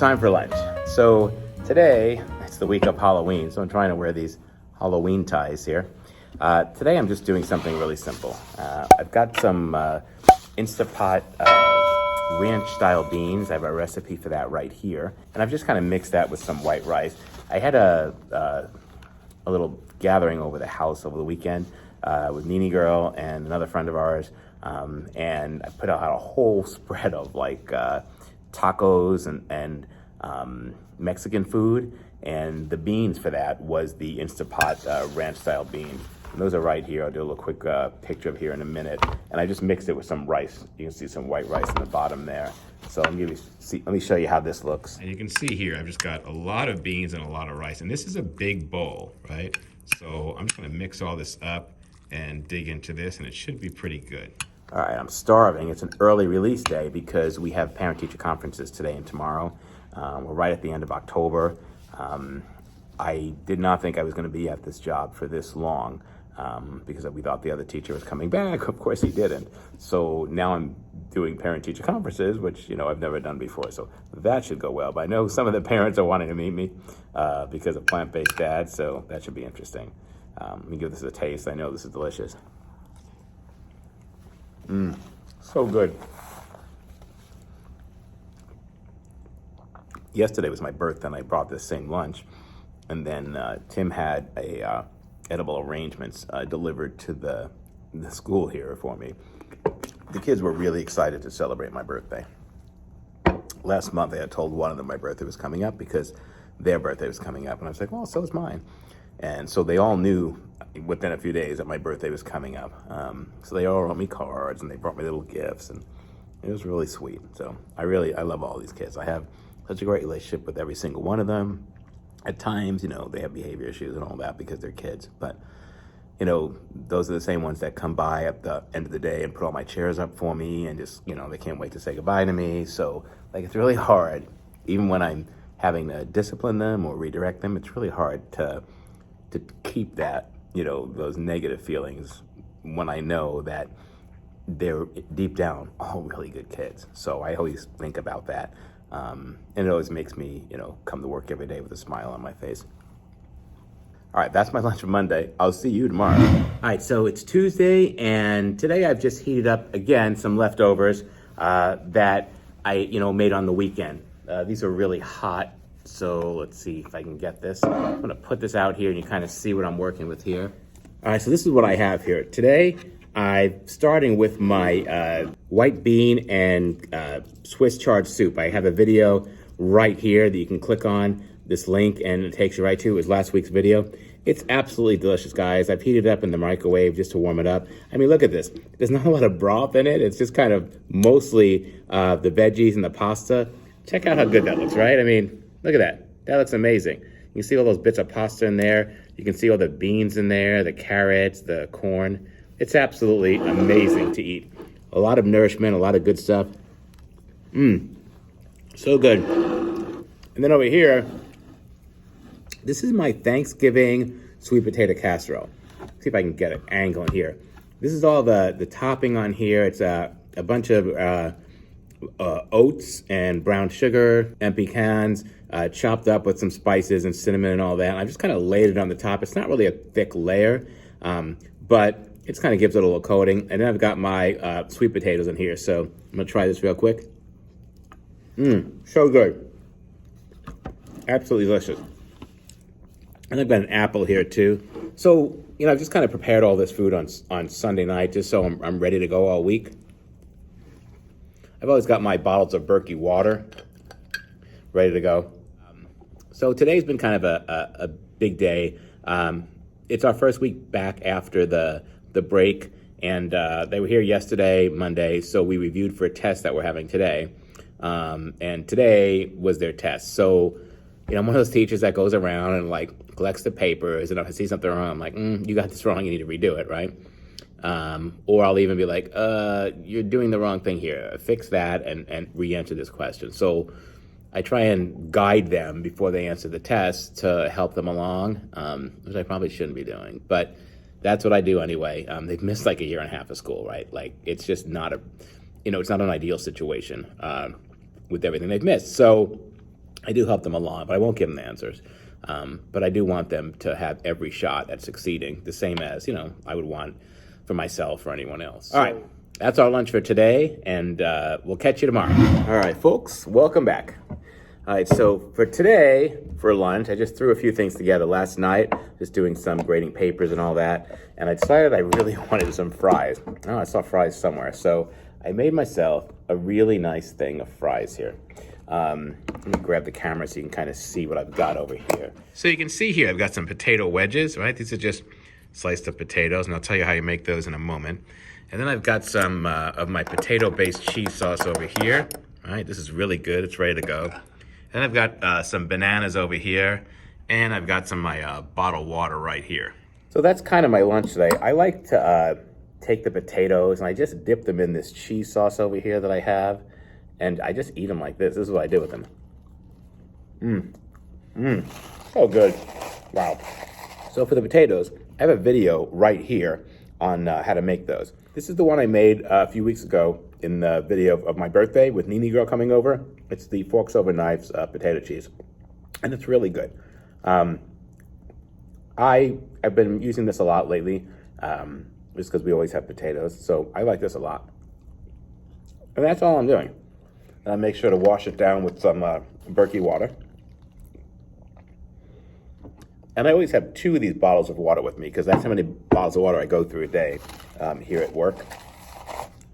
time for lunch. So today, it's the week of Halloween, so I'm trying to wear these Halloween ties here. Today I'm just doing something really simple. I've got some Instapot ranch-style beans. I have a recipe for that right here. And I've just kind of mixed that with some white rice. I had a little gathering over the house over the weekend with Nini Girl and another friend of ours. And I put out a whole spread of like tacos and Mexican food. And the beans for that was the Instapot ranch-style beans. And those are right here. I'll do a little quick picture of here in a minute. And I just mixed it with some rice. You can see some white rice in the bottom there. So let me show you how this looks. And you can see here, I've just got a lot of beans and a lot of rice. And this is a big bowl, right? So I'm just gonna mix all this up and dig into this, and it should be pretty good. All right, I'm starving. It's an early release day because we have parent-teacher conferences today and tomorrow. We're right at the end of October. I did not think I was gonna be at this job for this long. Because we thought the other teacher was coming back. Of course he didn't. So now I'm doing parent-teacher conferences, which I've never done before. So that should go well. But I know some of the parents are wanting to meet me because of plant-based dad. So that should be interesting. Let me give this a taste. I know this is delicious. So good. Yesterday was my birthday, and I brought this same lunch. And then Tim had a edible arrangements delivered to the school here for me. The kids were really excited to celebrate my birthday. Last month I had told one of them my birthday was coming up because their birthday was coming up, and I was like, well, so is mine. And so they all knew within a few days that my birthday was coming up. So they all wrote me cards and they brought me little gifts, and it was really sweet. So I love all these kids. I have such a great relationship with every single one of them. At times, they have behavior issues and all that because they're kids. But, those are the same ones that come by at the end of the day and put all my chairs up for me and just, they can't wait to say goodbye to me. So, it's really hard, even when I'm having to discipline them or redirect them, it's really hard to keep that, those negative feelings when I know that they're deep down all really good kids. So I always think about that. And it always makes me, come to work every day with a smile on my face. All right, that's my lunch for Monday. I'll see you tomorrow. All right, so it's Tuesday, and today I've just heated up, again, some leftovers that I, made on the weekend. These are really hot, so let's see if I can get this. I'm gonna put this out here, and you kind of see what I'm working with here. All right, so this is what I have here. Today, I'm starting with my white bean and Swiss chard soup. I have a video right here that you can click on this link and it takes you right to. It was last week's video. It's absolutely delicious, guys. I've heated it up in the microwave just to warm it up. I mean, look at this. There's not a lot of broth in it. It's just kind of mostly the veggies and the pasta. Check out how good that looks, right? I mean, look at that. That looks amazing. You can see all those bits of pasta in there. You can see all the beans in there, the carrots, the corn. It's absolutely amazing to eat. A lot of nourishment, a lot of good stuff. So good. And then over here, this is my Thanksgiving sweet potato casserole. Let's see if I can get an angle in here. This is all the topping on here. It's a bunch of oats and brown sugar and pecans, chopped up with some spices and cinnamon and all that. And I just kind of laid it on the top. It's not really a thick layer, but it kind of gives it a little coating. And then I've got my sweet potatoes in here. So I'm gonna try this real quick. So good. Absolutely delicious. And I've got an apple here too. So, I've just kind of prepared all this food on Sunday night just so I'm ready to go all week. I've always got my bottles of Berkey water ready to go. So today's been kind of a big day. It's our first week back after the break, and they were here yesterday, Monday, so we reviewed for a test that we're having today. And today was their test. So, I'm one of those teachers that goes around and collects the papers, and if I see something wrong, I'm like, you got this wrong, you need to redo it, right? Or I'll even be like, you're doing the wrong thing here. Fix that and re-answer this question. So I try and guide them before they answer the test to help them along, which I probably shouldn't be doing. But that's what I do anyway. They've missed a year and a half of school, right? It's just not it's not an ideal situation with everything they've missed. So I do help them along, but I won't give them the answers. But I do want them to have every shot at succeeding, the same as, I would want for myself or anyone else. All right, that's our lunch for today, and we'll catch you tomorrow. All right, folks, welcome back. All right, so for today, for lunch, I just threw a few things together last night, just doing some grading papers and all that, and I decided I really wanted some fries. Oh, I saw fries somewhere, so I made myself a really nice thing of fries here. Let me grab the camera so you can kind of see what I've got over here. So you can see here, I've got some potato wedges, right? These are just sliced up potatoes, and I'll tell you how you make those in a moment. And then I've got some of my potato-based cheese sauce over here. All right, this is really good. It's ready to go. And I've got some bananas over here, and I've got some of my bottled water right here. So that's kind of my lunch today. I like to take the potatoes, and I just dip them in this cheese sauce over here that I have. And I just eat them like this. This is what I do with them. So good. Wow. So for the potatoes, I have a video right here on how to make those. This is the one I made a few weeks ago in the video of my birthday with Nini Girl coming over. It's the Forks Over Knives potato cheese. And it's really good. I have been using this a lot lately, just because we always have potatoes. So I like this a lot. And that's all I'm doing. And I make sure to wash it down with some Berkey water. And I always have 2 of these bottles of water with me because that's how many bottles of water I go through a day here at work.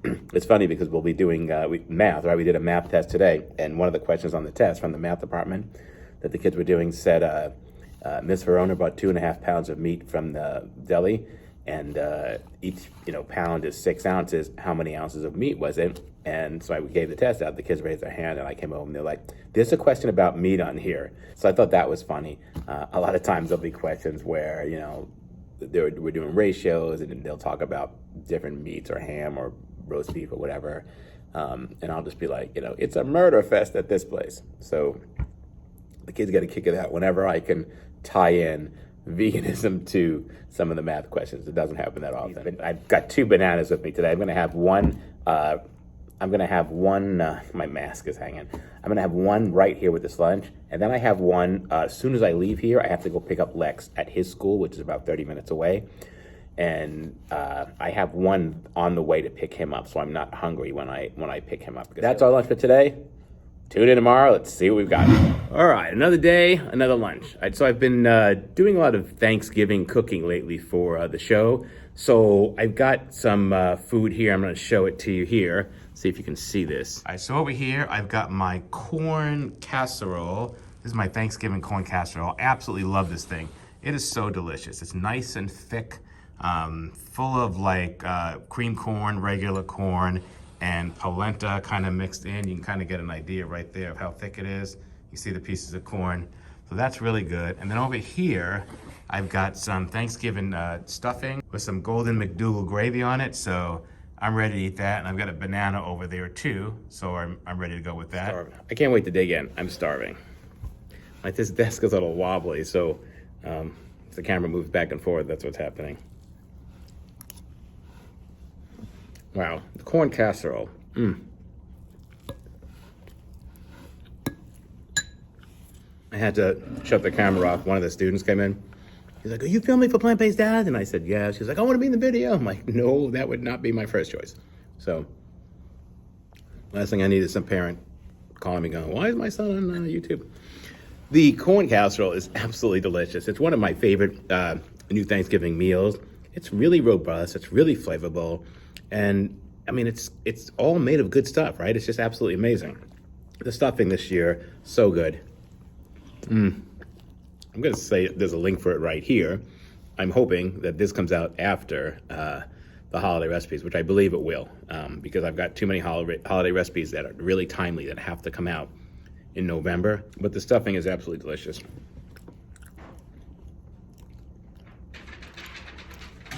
It's funny because we'll be doing math, right? We did a math test today, and one of the questions on the test from the math department that the kids were doing said, Miss Verona bought 2.5 pounds of meat from the deli, and each pound is 6 ounces. How many ounces of meat was it? And so I gave the test out. The kids raised their hand, and I came home, and they're like, "There's a question about meat on here." So I thought that was funny. A lot of times there'll be questions where we're doing ratios, and they'll talk about different meats or ham or roast beef or whatever, and I'll just be like, it's a murder fest at this place. So the kids get a kick of that whenever I can tie in veganism to some of the math questions. It doesn't happen that often. I've got 2 bananas with me today. I'm going to have one. My mask is hanging. I'm going to have one right here with this lunch, and then I have one as soon as I leave here. I have to go pick up Lexx at his school, which is about 30 minutes away, and I have one on the way to pick him up, so I'm not hungry when I pick him up. That's our lunch for today. Tune in tomorrow. Let's see what we've got. All right, another day, another lunch. So I've been doing a lot of Thanksgiving cooking lately for the show. So I've got some food here. I'm going to show it to you here. See if you can see this. All right, so over here, I've got my corn casserole. This is my Thanksgiving corn casserole. I absolutely love this thing. It is so delicious. It's nice and thick, full of like cream corn, regular corn, and polenta kind of mixed in. You can kind of get an idea right there of how thick it is. You see the pieces of corn. So that's really good. And then over here, I've got some Thanksgiving stuffing with some golden McDougal gravy on it. So I'm ready to eat that. And I've got a banana over there too. So I'm ready to go with that. I can't wait to dig in. I'm starving. Like this desk is a little wobbly. So if the camera moves back and forth, that's what's happening. Wow, the corn casserole. I had to shut the camera off. One of the students came in. He's like, "Are you filming for Plant-Based Dad?" And I said, "Yeah." She's like, "I want to be in the video." I'm like, "No, that would not be my first choice." So, last thing I need is some parent calling me going, "Why is my son on YouTube?" The corn casserole is absolutely delicious. It's one of my favorite new Thanksgiving meals. It's really robust. It's really flavorful. And I mean, it's all made of good stuff, right? It's just absolutely amazing. The stuffing this year, so good. I'm going to say there's a link for it right here. I'm hoping that this comes out after the holiday recipes, which I believe it will, because I've got too many holiday recipes that are really timely that have to come out in November. But the stuffing is absolutely delicious.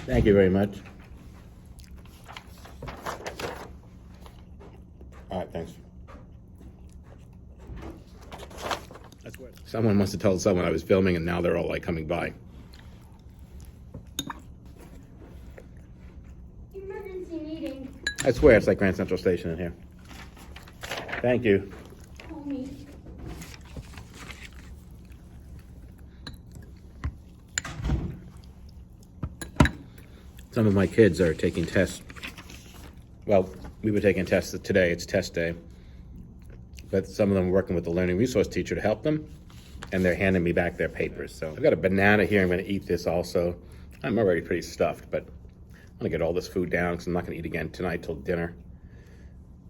Thank you very much. All right, thanks. Someone must have told someone I was filming, and now they're all like coming by. Emergency meeting. I swear it's like Grand Central Station in here. Thank you. Call me. Some of my kids are taking tests. Well, we were taking tests today. It's test day. But some of them are working with the learning resource teacher to help them, and they're handing me back their papers. So I've got a banana here. I'm going to eat this also. I'm already pretty stuffed, but I'm going to get all this food down because I'm not going to eat again tonight till dinner.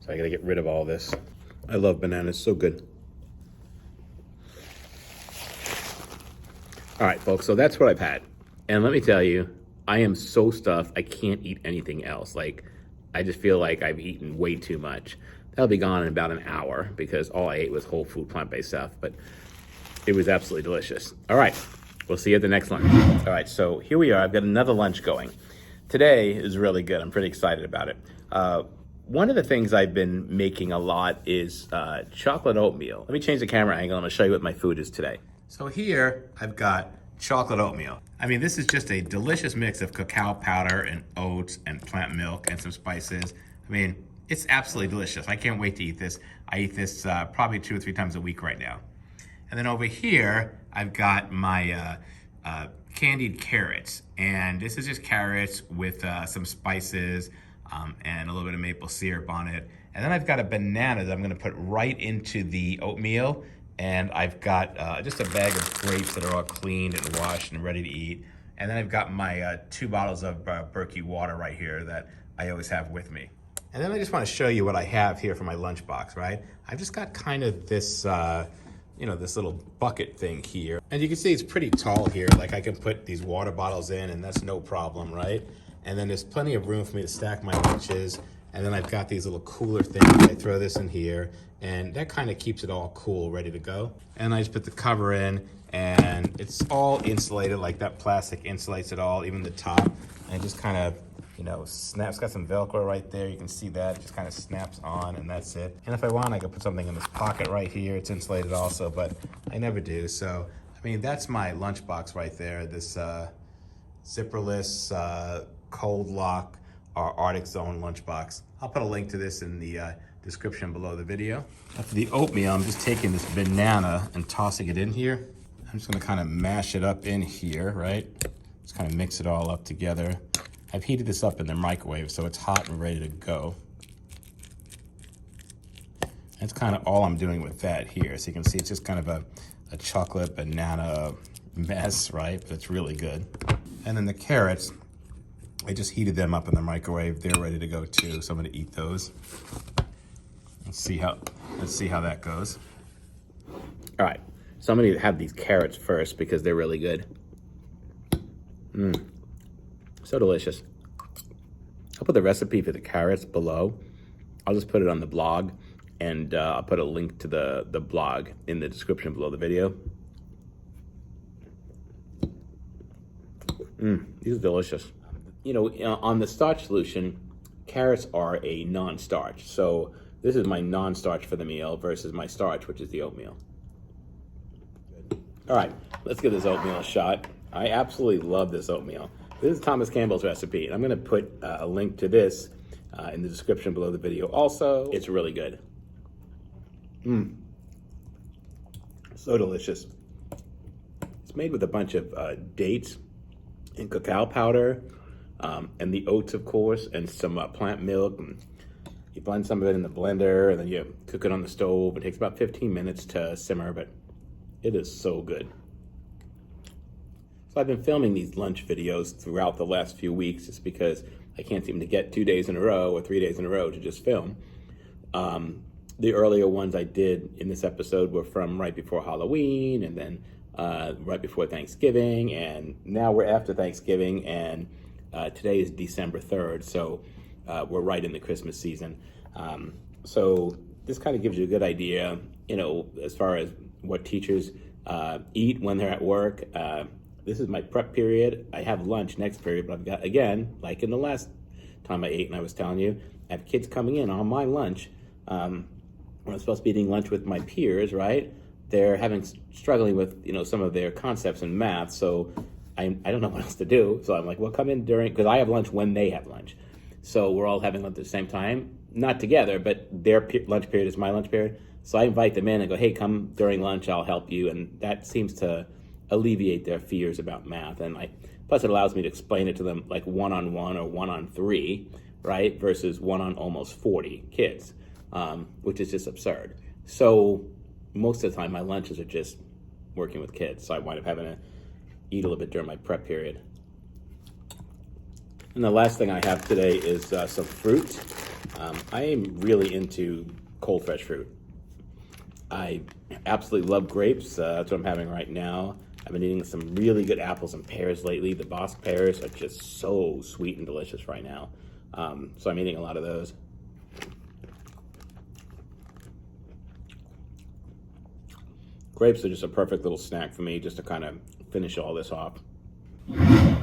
So I got to get rid of all this. I love bananas. So good. All right, folks. So that's what I've had. And let me tell you, I am so stuffed, I can't eat anything else. Like, I just feel like I've eaten way too much. That'll be gone in about an hour because all I ate was whole food, plant-based stuff, but it was absolutely delicious. All right, we'll see you at the next lunch. All right, so here we are. I've got another lunch going. Today is really good. I'm pretty excited about it. One of the things I've been making a lot is chocolate oatmeal. Let me change the camera angle. I'm gonna show you what my food is today. So here I've got chocolate oatmeal. I mean, this is just a delicious mix of cacao powder and oats and plant milk and some spices. I mean, it's absolutely delicious. I can't wait to eat this. I eat this probably 2 or 3 times a week right now. And then over here, I've got my candied carrots. And this is just carrots with some spices and a little bit of maple syrup on it. And then I've got a banana that I'm gonna put right into the oatmeal. And I've got just a bag of grapes that are all cleaned and washed and ready to eat. And then I've got my 2 bottles of Berkey water right here that I always have with me. And then I just want to show you what I have here for my lunchbox, right? I've just got kind of this, this little bucket thing here. And you can see it's pretty tall here. Like I can put these water bottles in and that's no problem, right? And then there's plenty of room for me to stack my lunches. And then I've got these little cooler things. I throw this in here and that kind of keeps it all cool, ready to go. And I just put the cover in and it's all insulated, like that plastic insulates it all, even the top. And it just kind of, snaps. Got some Velcro right there. You can see that. It just kind of snaps on and that's it. And if I want, I could put something in this pocket right here. It's insulated also, but I never do. So, I mean, that's my lunchbox right there. This zipperless, cold lock, our Arctic Zone lunchbox. I'll put a link to this in the description below the video. After the oatmeal, I'm just taking this banana and tossing it in here. I'm just gonna kind of mash it up in here, right? Just kind of mix it all up together. I've heated this up in the microwave, so it's hot and ready to go. That's kind of all I'm doing with that here. So you can see it's just kind of a chocolate banana mess, right? But it's really good. And then the carrots, I just heated them up in the microwave. They're ready to go too, so I'm gonna eat those. Let's see how that goes. All right, so I'm gonna have these carrots first because they're really good. So delicious. I'll put the recipe for the carrots below. I'll just put it on the blog and I'll put a link to the blog in the description below the video. These are delicious. On the starch solution, carrots are a non-starch. So this is my non-starch for the meal versus my starch, which is the oatmeal. All right, let's give this oatmeal a shot. I absolutely love this oatmeal. This is Thomas Campbell's recipe, and I'm gonna put a link to this in the description below the video also. It's really good. So delicious. It's made with a bunch of dates and cacao powder, and the oats, of course, and some plant milk. And you blend some of it in the blender, and then you cook it on the stove. It takes about 15 minutes to simmer, but it is so good. So I've been filming these lunch videos throughout the last few weeks just because I can't seem to get 2 days in a row or 3 days in a row to just film. The earlier ones I did in this episode were from right before Halloween and then right before Thanksgiving, and now we're after Thanksgiving, and today is December 3rd, so we're right in the Christmas season. So this kind of gives you a good idea, as far as what teachers eat when they're at work. This is my prep period. I have lunch next period, but I've got, again, like in the last time I ate and I was telling you, I have kids coming in on my lunch. When I'm supposed to be eating lunch with my peers, right? They're struggling with, some of their concepts in math, so I don't know what else to do. So I'm like, well, come in because I have lunch when they have lunch. So we're all having lunch at the same time, not together, but their lunch period is my lunch period. So I invite them in and go, hey, come during lunch, I'll help you. And that seems to alleviate their fears about math. And Plus, it allows me to explain it to them like 1-on-1 or 1-on-3, right? Versus 1 on almost 40 kids, which is just absurd. So most of the time, my lunches are just working with kids. So I wind up having to eat a little bit during my prep period. And the last thing I have today is some fruit. I am really into cold fresh fruit. I absolutely love grapes. That's what I'm having right now. I've been eating some really good apples and pears lately. The Bosc pears are just so sweet and delicious right now. So I'm eating a lot of those. Grapes are just a perfect little snack for me, just to kind of finish all this off.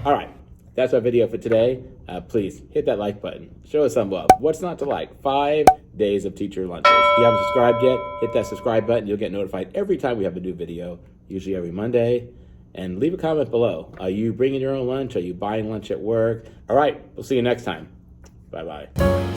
All right, that's our video for today. Please hit that like button. Show us some love. What's not to like? 5 days of teacher lunches. If you haven't subscribed yet, hit that subscribe button. You'll get notified every time we have a new video, usually every Monday. And leave a comment below. Are you bringing your own lunch? Are you buying lunch at work? All right, we'll see you next time. Bye-bye.